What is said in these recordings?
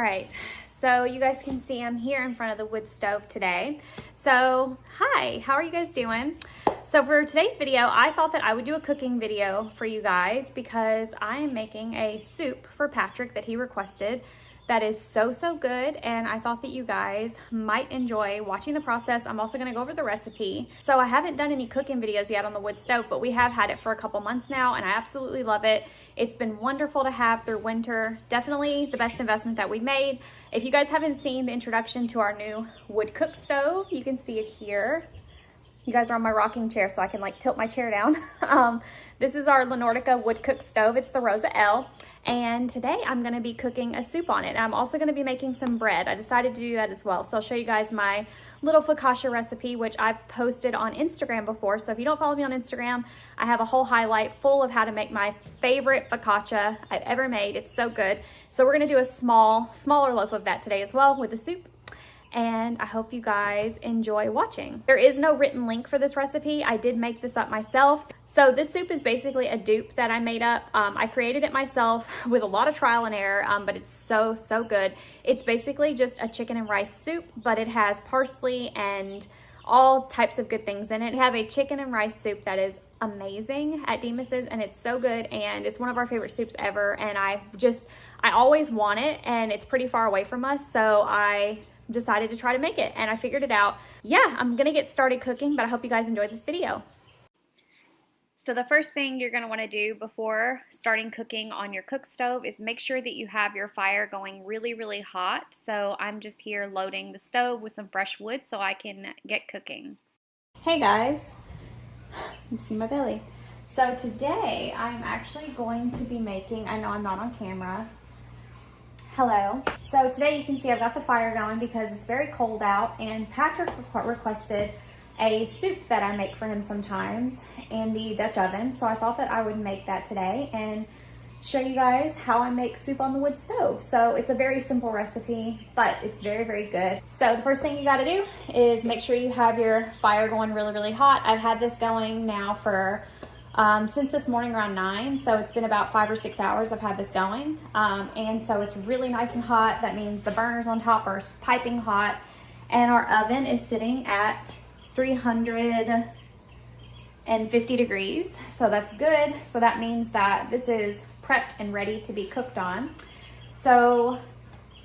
right, so you guys can see I'm here in front of the wood stove today. So hi, how are you guys doing? So for today's video, I thought that I would do a cooking video for you guys because I am making a soup for Patrick that he requested that is so good, and I thought that you guys might enjoy watching the process. I'm also gonna go over the recipe. So I haven't done any cooking videos yet on the wood stove, but we have had it for a couple months now and I absolutely love it. It's been wonderful to have through winter. Definitely the best investment that we made. If you guys haven't seen the introduction to our new wood cook stove, you can see it here. You guys are on my rocking chair so I can like tilt my chair down. This is our Nordica wood cook stove. It's the Rosa L. And today I'm gonna be cooking a soup on it. I'm also gonna be making some bread. I decided to do that as well. So I'll show you guys my little focaccia recipe, which I've posted on Instagram before. So if you don't follow me on Instagram, I have a whole highlight full of how to make my favorite focaccia I've ever made. It's so good. So we're gonna do a smaller loaf of that today as well with the soup. And I hope you guys enjoy watching. There is no written link for this recipe. I did make this up myself. So this soup is basically a dupe that I made up. I created it myself with a lot of trial and error, but it's so good. It's basically just a chicken and rice soup, but it has parsley and all types of good things in it. We have a chicken and rice soup that is amazing at Demas's, and it's so good, and it's one of our favorite soups ever, and I always want it, and it's pretty far away from us, so I decided to try to make it, and I figured it out. Yeah, I'm gonna get started cooking, but I hope you guys enjoyed this video. So the first thing you're gonna wanna do before starting cooking on your cook stove is make sure that you have your fire going really hot. So I'm just here loading the stove with some fresh wood so I can get cooking. Hey guys, you see my belly. So today I'm actually going to be making, I know I'm not on camera, hello. So today you can see I've got the fire going because it's very cold out, and Patrick requested a soup that I make for him sometimes in the Dutch oven. So I thought that I would make that today and show you guys how I make soup on the wood stove. So it's a very simple recipe, but it's very good. So the first thing you gotta do is make sure you have your fire going really hot. I've had this going now for since this morning around 9, so it's been about 5 or 6 hours I've had this going, and so it's really nice and hot. That means the burners on top are piping hot, and our oven is sitting at 350 degrees, so that's good. So that means that this is prepped and ready to be cooked on. So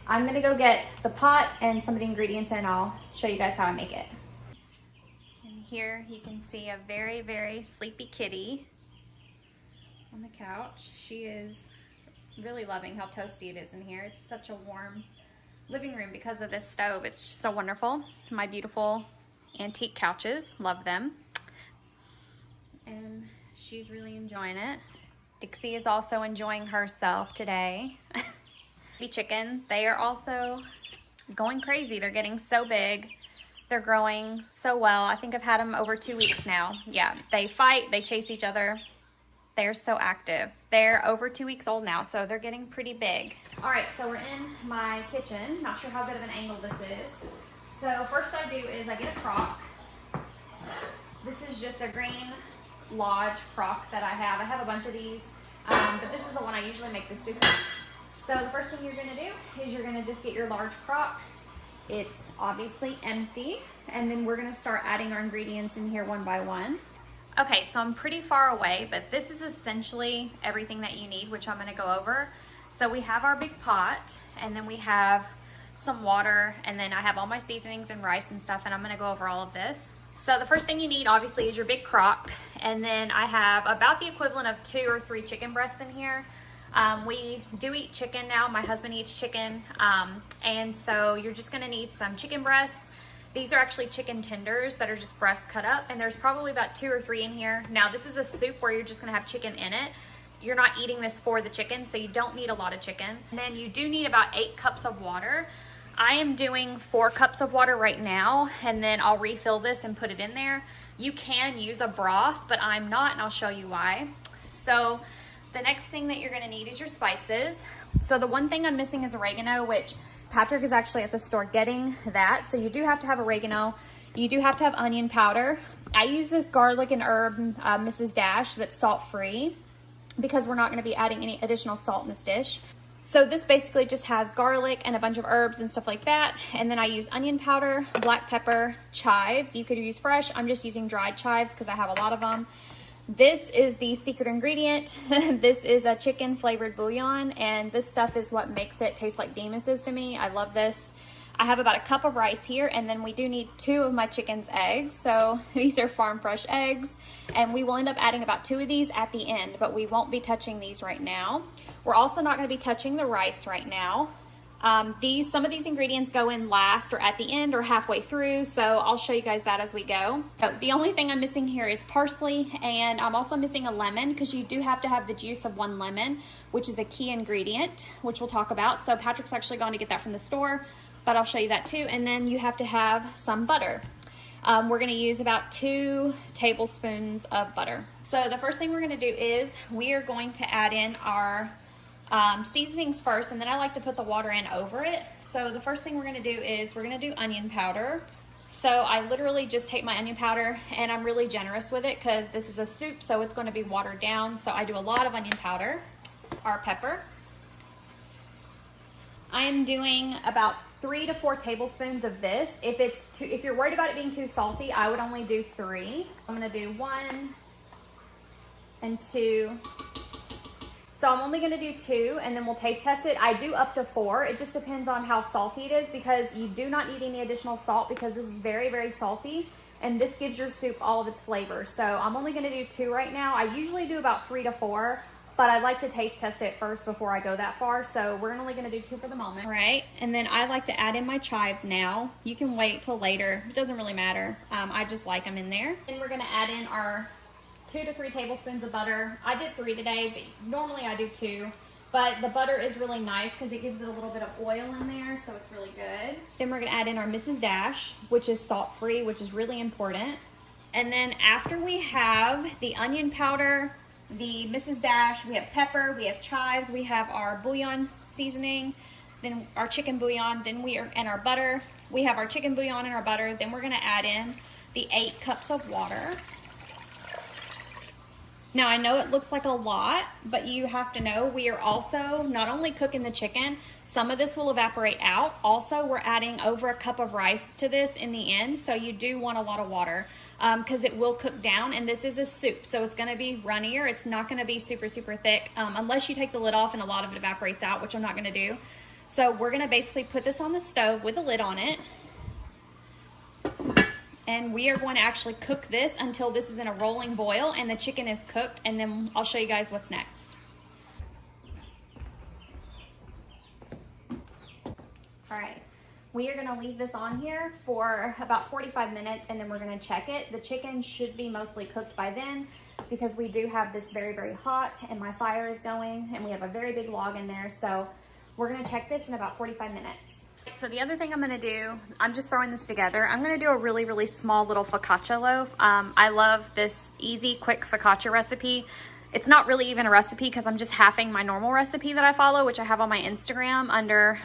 I'm gonna go get the pot and some of the ingredients, and I'll show you guys how I make it. Here you can see a very sleepy kitty on the couch. She is really loving how toasty it is in here. It's such a warm living room because of this stove. It's just so wonderful. My beautiful antique couches, love them. And she's really enjoying it. Dixie is also enjoying herself today. The chickens, they are also going crazy. They're getting so big. They're growing so well. I think I've had them over 2 weeks now. Yeah, they fight, they chase each other. They're so active. They're over 2 weeks old now, so they're getting pretty big. All right, so we're in my kitchen. Not sure how good of an angle this is. So first I do is I get a crock. This is just a Green Lodge crock that I have. I have a bunch of these, but this is the one I usually make the soup in. So the first thing you're gonna do is you're gonna just get your large crock. It's obviously empty, and then we're gonna start adding our ingredients in here one by one. Okay, so I'm pretty far away, but this is essentially everything that you need, which I'm gonna go over. So we have our big pot, and then we have some water, and then I have all my seasonings and rice and stuff, and I'm gonna go over all of this. So the first thing you need obviously is your big crock, and then I have about the equivalent of 2 or 3 chicken breasts in here. We do eat chicken now. My husband eats chicken, and so you're just gonna need some chicken breasts. These are actually chicken tenders that are just breasts cut up, and there's probably about 2 or 3 in here. Now this is a soup where you're just gonna have chicken in it. You're not eating this for the chicken, so you don't need a lot of chicken. And then you do need about 8 cups of water. I am doing 4 cups of water right now, and then I'll refill this and put it in there. You can use a broth, but I'm not, and I'll show you why. So the next thing that you're gonna need is your spices. So the one thing I'm missing is oregano, which Patrick is actually at the store getting that. So you do have to have oregano. You do have to have onion powder. I use this garlic and herb Mrs. Dash that's salt-free because we're not gonna be adding any additional salt in this dish. So this basically just has garlic and a bunch of herbs and stuff like that. And then I use onion powder, black pepper, chives. You could use fresh. I'm just using dried chives because I have a lot of them. This is the secret ingredient. This is a chicken flavored bouillon, and this stuff is what makes it taste like Demus's to me. I love this. I have about a cup of rice here, and then we do need 2 of my chicken's eggs. So these are farm fresh eggs, and we will end up adding about 2 of these at the end, but we won't be touching these right now. We're also not going to be touching the rice right now. Some of these ingredients go in last or at the end or halfway through, so I'll show you guys that as we go. So the only thing I'm missing here is parsley, and I'm also missing a lemon because you do have to have the juice of 1 lemon, which is a key ingredient, which we'll talk about. So Patrick's actually going to get that from the store, but I'll show you that too. And then you have to have some butter. We're going to use about 2 tablespoons of butter. So the first thing we're going to do is we are going to add in our seasonings first, and then I like to put the water in over it. So the first thing we're going to do is we're going to do onion powder. So I literally just take my onion powder, and I'm really generous with it because this is a soup, so it's going to be watered down. So I do a lot of onion powder. Our pepper. I am doing about 3 to 4 tablespoons of this. If you're worried about it being too salty, I would only do 3. I'm going to do 1 and 2. So I'm only gonna do 2, and then we'll taste test it. I do up to 4. It just depends on how salty it is, because you do not need any additional salt because this is very, very salty, and this gives your soup all of its flavor. So I'm only gonna do 2 right now. I usually do about 3 to 4, but I like to taste test it first before I go that far. So we're only gonna do 2 for the moment. All right, and then I like to add in my chives now. You can wait till later. It doesn't really matter. I just like them in there. Then we're gonna add in our 2 to 3 tablespoons of butter. I did 3 today, but normally I do 2. But the butter is really nice because it gives it a little bit of oil in there, so it's really good. Then we're gonna add in our Mrs. Dash, which is salt-free, which is really important. And then after we have the onion powder, the Mrs. Dash, we have pepper, we have chives, we have our bouillon seasoning, then our chicken bouillon, and our butter. We have our chicken bouillon and our butter. Then we're gonna add in the 8 cups of water. Now I know it looks like a lot, but you have to know we are also not only cooking the chicken, some of this will evaporate out. Also, we're adding over a cup of rice to this in the end, so you do want a lot of water because it will cook down, and this is a soup, so it's gonna be runnier. It's not gonna be super, super thick unless you take the lid off and a lot of it evaporates out, which I'm not gonna do. So we're gonna basically put this on the stove with a lid on it. And we are going to actually cook this until this is in a rolling boil and the chicken is cooked, and then I'll show you guys what's next. All right, we are going to leave this on here for about 45 minutes, and then we're going to check it. The chicken should be mostly cooked by then because we do have this very, very hot, and my fire is going, and we have a very big log in there. So we're going to check this in about 45 minutes. So the other thing I'm gonna do, I'm just throwing this together. I'm gonna do a really, really small little focaccia loaf. I love this easy, quick focaccia recipe. It's not really even a recipe because I'm just halving my normal recipe that I follow, which I have on my Instagram under,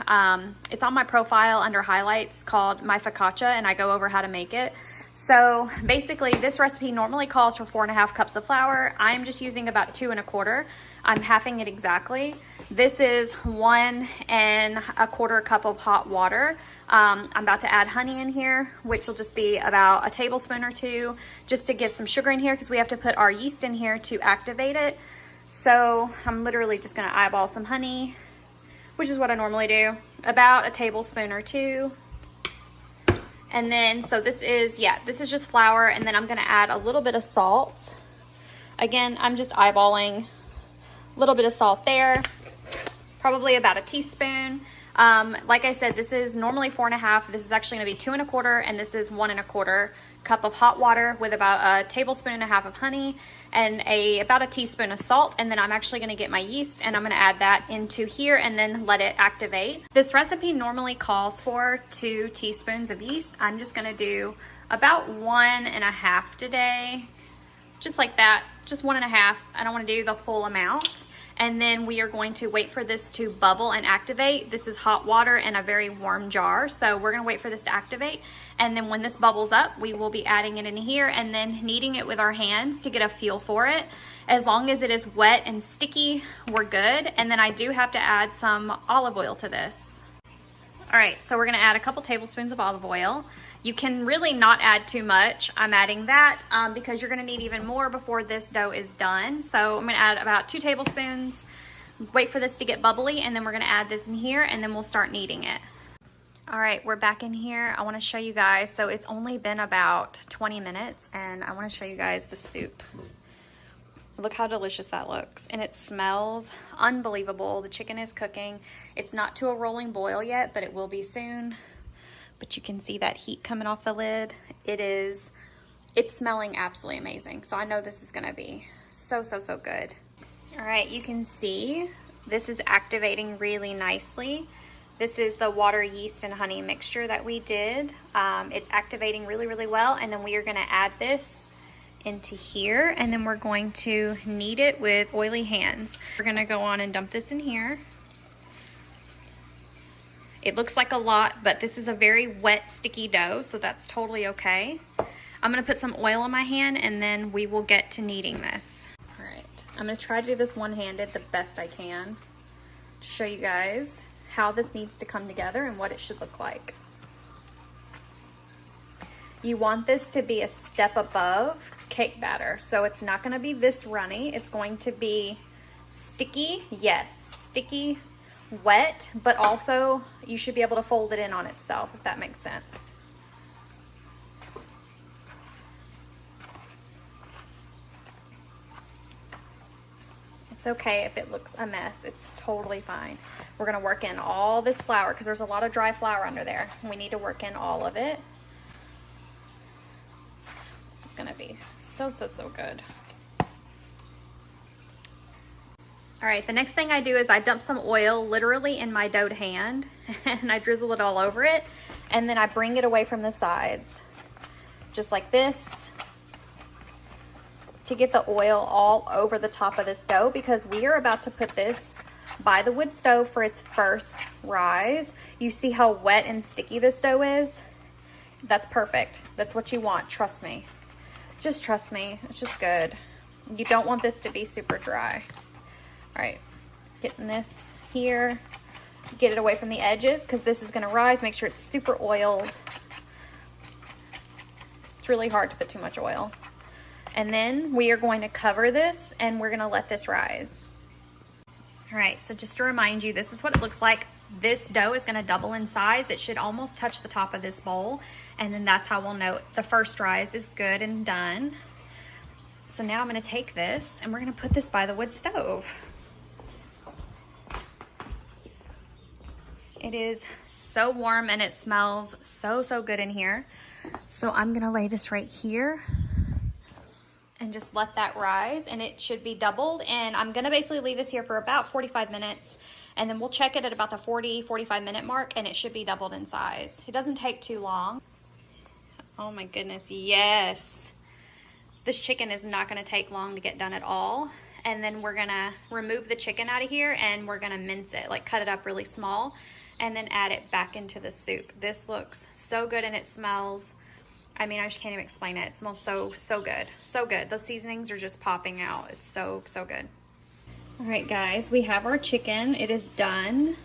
it's on my profile under highlights called My Focaccia, and I go over how to make it. So basically this recipe normally calls for 4.5 cups of flour. I'm just using about 2 1/4. I'm halving it exactly. This is 1 1/4 cup of hot water. I'm about to add honey in here, which will just be about a tablespoon or 2, just to give some sugar in here because we have to put our yeast in here to activate it. So I'm literally just gonna eyeball some honey, which is what I normally do, about a tablespoon or 2. And then, so this is just flour, and then I'm gonna add a little bit of salt. Again, I'm just eyeballing a little bit of salt there, probably about a teaspoon. Like I said, this is normally 4.5. This is actually gonna be 2 1/4, and this is 1 1/4 cup of hot water with about a tablespoon and a half of honey and about a teaspoon of salt. And then I'm actually gonna get my yeast, and I'm gonna add that into here and then let it activate. This recipe normally calls for 2 teaspoons of yeast. I'm just gonna do about 1 1/2 today, just like that, just 1 1/2. I don't wanna do the full amount. And then we are going to wait for this to bubble and activate. This is hot water in a very warm jar. So we're gonna wait for this to activate. And then when this bubbles up, we will be adding it in here and then kneading it with our hands to get a feel for it. As long as it is wet and sticky, we're good. And then I do have to add some olive oil to this. All right, so we're gonna add a couple tablespoons of olive oil. You can really not add too much. I'm adding that because you're gonna need even more before this dough is done. So I'm gonna add about 2 tablespoons, wait for this to get bubbly, and then we're gonna add this in here and then we'll start kneading it. All right, we're back in here. I wanna show you guys, so it's only been about 20 minutes and I wanna show you guys the soup. Look how delicious that looks. And it smells unbelievable. The chicken is cooking. It's not to a rolling boil yet, but it will be soon. But you can see that heat coming off the lid. It's smelling absolutely amazing. So I know this is gonna be so good. All right, you can see this is activating really nicely. This is the water, yeast, and honey mixture that we did. It's activating really well. And then we are gonna add this into here. And then we're going to knead it with oily hands. We're gonna go on and dump this in here. It looks like a lot, but this is a very wet, sticky dough, so that's totally okay. I'm gonna put some oil on my hand and then we will get to kneading this. All right, I'm gonna try to do this one-handed the best I can to show you guys how this needs to come together and what it should look like. You want this to be a step above cake batter, so it's not gonna be this runny. It's going to be sticky, yes, sticky, wet, but also you should be able to fold it in on itself, if that makes sense. It's okay if it looks a mess. It's totally fine. We're gonna work in all this flour because there's a lot of dry flour under there. We need to work in all of it. This is gonna be so good. All right, the next thing I do is I dump some oil literally in my doughed hand and I drizzle it all over it. And then I bring it away from the sides, just like this, to get the oil all over the top of this dough because we are about to put this by the wood stove for its first rise. You see how wet and sticky this dough is? That's perfect. That's what you want, trust me. Just trust me, it's just good. You don't want this to be super dry. All right, getting this here, get it away from the edges because this is gonna rise. Make sure it's super oiled. It's really hard to put too much oil. And then we are going to cover this and we're gonna let this rise. All right, so just to remind you, this is what it looks like. This dough is gonna double in size. It should almost touch the top of this bowl. And then that's how we'll know the first rise is good and done. So now I'm gonna take this and we're gonna put this by the wood stove. It is so warm and it smells so good in here. So I'm gonna lay this right here and just let that rise, and it should be doubled. And I'm gonna basically leave this here for about 45 minutes and then we'll check it at about the 40-45 minute mark and it should be doubled in size. It doesn't take too long. Oh my goodness, yes. This chicken is not gonna take long to get done at all. And then we're gonna remove the chicken out of here and we're gonna mince it, like cut it up really small and then add it back into the soup. This looks so good and it smells, I mean, I just can't even explain it. It smells so good, so good. Those seasonings are just popping out. It's so good. All right, guys, we have our chicken. It is done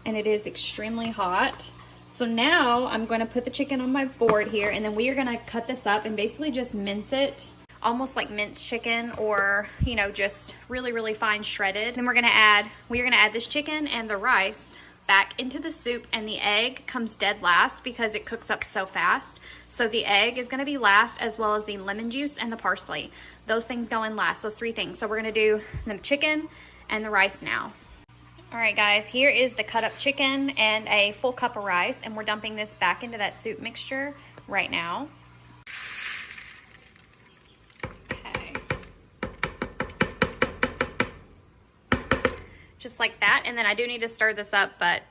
and it is extremely hot. So now I'm gonna put the chicken on my board here and then we are gonna cut this up and basically just mince it, almost like minced chicken or, you know, just really fine shredded. Then we are gonna add this chicken and the rice back into the soup, and the egg comes dead last because it cooks up so fast. So the egg is gonna be last, as well as the lemon juice and the parsley. Those things go in last, those 3 things. So we're gonna do the chicken and the rice now. All right, guys, here is the cut up chicken and a full cup of rice, and we're dumping this back into that soup mixture right now. Okay. Just like that, and then I do need to stir this up, but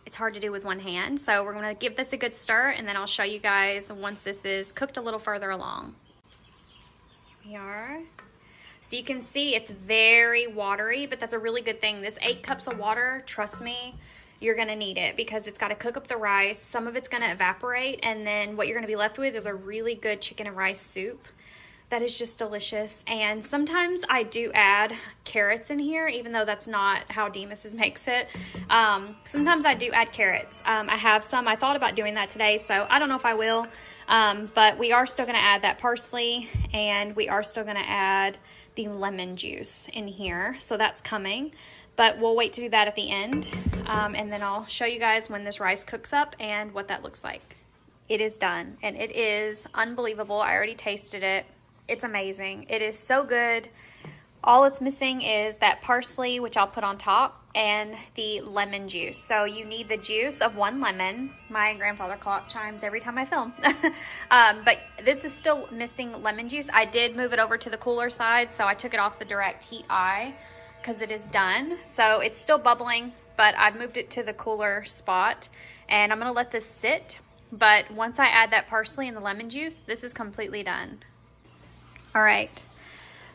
it's hard to do with one hand. So we're gonna give this a good stir, and then I'll show you guys once this is cooked a little further along. Here we are. So you can see it's very watery, but that's a really good thing. This 8 cups of water, trust me, you're gonna need it because it's gotta cook up the rice. Some of it's gonna evaporate, and then what you're gonna be left with is a really good chicken and rice soup that is just delicious. And sometimes I do add carrots in here, even though that's not how Demas's makes it. Sometimes I do add carrots. I have some. I thought about doing that today, so I don't know if I will. But we are still gonna add that parsley, and we are still gonna add the lemon juice in here. So that's coming, but we'll wait to do that at the end. And then I'll show you guys when this rice cooks up and what that looks like. It is done, and it is unbelievable. I already tasted it. It's amazing. It is so good. All it's missing is that parsley, which I'll put on top, and the lemon juice. So you need the juice of 1 lemon. My grandfather clock chimes every time I film. But this is still missing lemon juice. I did move it over to the cooler side, so I took it off the direct heat eye because it is done. So it's still bubbling, but I've moved it to the cooler spot, and I'm gonna let this sit. But once I add that parsley and the lemon juice, this is completely done. All right,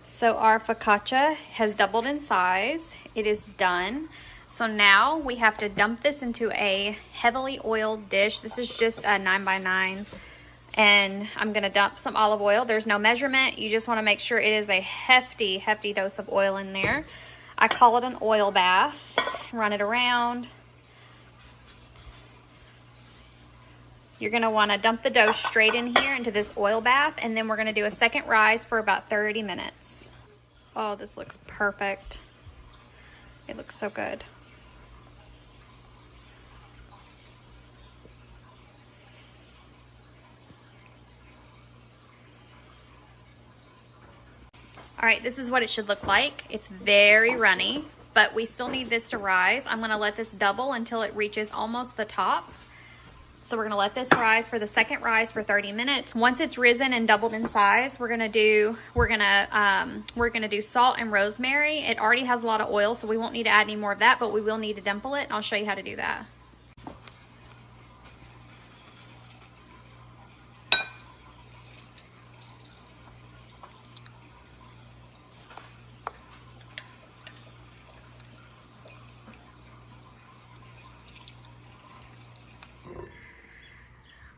so our focaccia has doubled in size. It is done. So now we have to dump this into a heavily oiled dish. This is just a 9x9, and I'm gonna dump some olive oil. There's no measurement. You just wanna make sure it is a hefty, hefty dose of oil in there. I call it an oil bath. Run it around. You're gonna wanna dump the dough straight in here into this oil bath, and then we're gonna do a second rise for about 30 minutes. Oh, this looks perfect. It looks so good. All right, this is what it should look like. It's very runny, but we still need this to rise. I'm gonna let this double until it reaches almost the top. So we're gonna let this rise for the second rise for 30 minutes. Once it's risen and doubled in size, we're gonna do salt and rosemary. It already has a lot of oil, so we won't need to add any more of that, but we will need to dimple it, and I'll show you how to do that.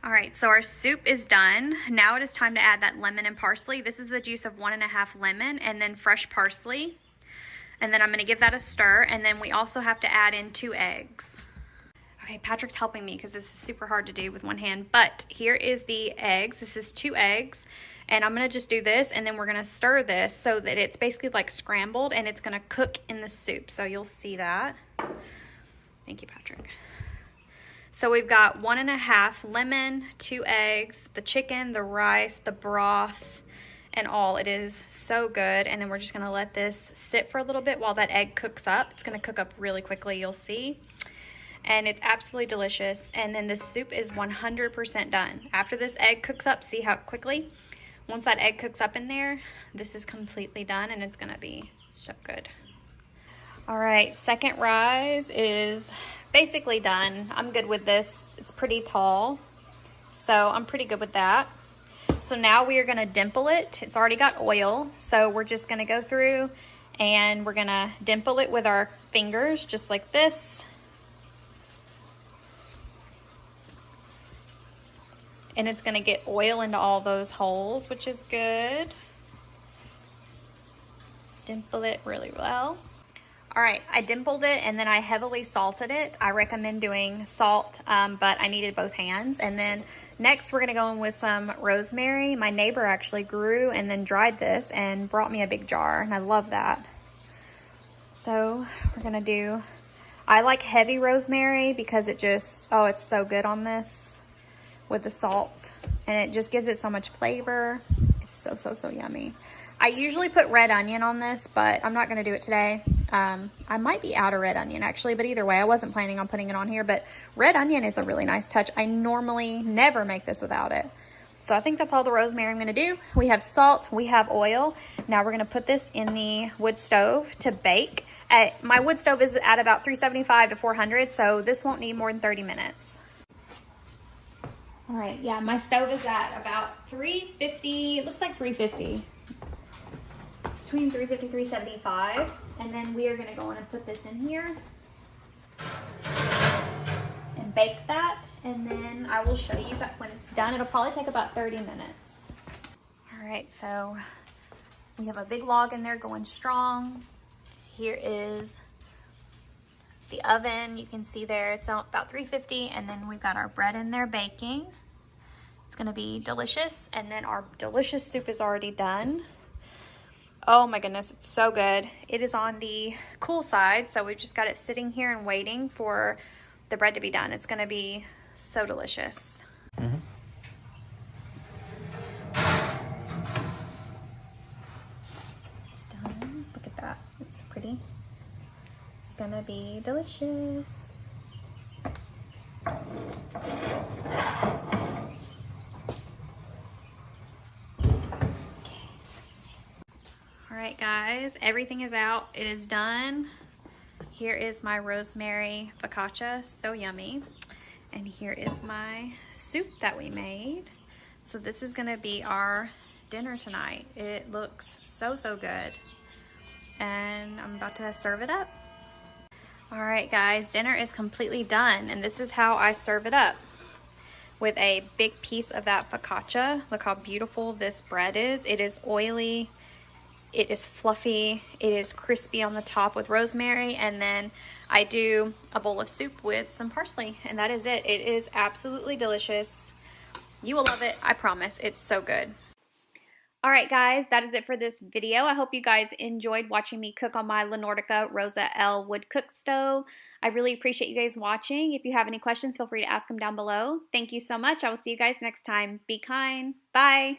All right, so our soup is done. Now it is time to add that lemon and parsley. This is the juice of 1.5 lemon and then fresh parsley. And then I'm gonna give that a stir, and then we also have to add in 2 eggs. Okay, Patrick's helping me because this is super hard to do with one hand, but here is the eggs. This is 2 eggs, and I'm gonna just do this, and then we're gonna stir this so that it's basically like scrambled, and it's gonna cook in the soup. So you'll see that. Thank you, Patrick. So we've got 1.5 lemon, 2 eggs, the chicken, the rice, the broth, and all. It is so good. And then we're just gonna let this sit for a little bit while that egg cooks up. It's gonna cook up really quickly, you'll see. And it's absolutely delicious. And then this soup is 100% done. After this egg cooks up, see how quickly? Once that egg cooks up in there, this is completely done, and it's gonna be so good. All right, second rise is basically done. I'm good with this. It's pretty tall, so I'm pretty good with that. So now we are gonna dimple it. It's already got oil, so we're just gonna go through and we're gonna dimple it with our fingers, just like this. And it's gonna get oil into all those holes, which is good. Dimple it really well. All right, I dimpled it and then I heavily salted it. I recommend doing salt, but I needed both hands. And then next we're gonna go in with some rosemary. My neighbor actually grew and then dried this and brought me a big jar, and I love that. So we're gonna do, I like heavy rosemary because it just, oh, it's so good on this with the salt, and it just gives it so much flavor. It's so, so, so yummy. I usually put red onion on this, but I'm not gonna do it today. I might be out of red onion actually, but either way, I wasn't planning on putting it on here, but red onion is a really nice touch. I normally never make this without it. So I think that's all the rosemary I'm gonna do. We have salt, we have oil. Now we're gonna put this in the wood stove to bake. My wood stove is at about 375 to 400, so this won't need more than 30 minutes. All right, yeah, my stove is at about 350, it looks like 350. between 350, 375. And then we are gonna go on and put this in here and bake that. And then I will show you that when it's done. It'll probably take about 30 minutes. All right, so we have a big log in there going strong. Here is the oven. You can see there it's about 350, and then we've got our bread in there baking. It's gonna be delicious. And then our delicious soup is already done. Oh my goodness, it's so good. It is on the cool side, so we've just got it sitting here and waiting for the bread to be done. It's gonna be so delicious. It's done. Look at that. It's pretty. It's gonna be delicious. Alright guys, everything is out. It is done. Here is my rosemary focaccia, so yummy. And here is my soup that we made. So this is gonna be our dinner tonight. It looks so, so good. And I'm about to serve it up. Alright guys, dinner is completely done, and this is how I serve it up. With a big piece of that focaccia. Look how beautiful this bread is. It is oily. It is fluffy, it is crispy on the top with rosemary, and then I do a bowl of soup with some parsley, and that is it. It is absolutely delicious. You will love it, I promise. It's so good. Alright guys, that is it for this video. I hope you guys enjoyed watching me cook on my Nordica Rosa L wood cook stove. I really appreciate you guys watching. If you have any questions, feel free to ask them down below. Thank you so much. I will see you guys next time. Be kind. Bye.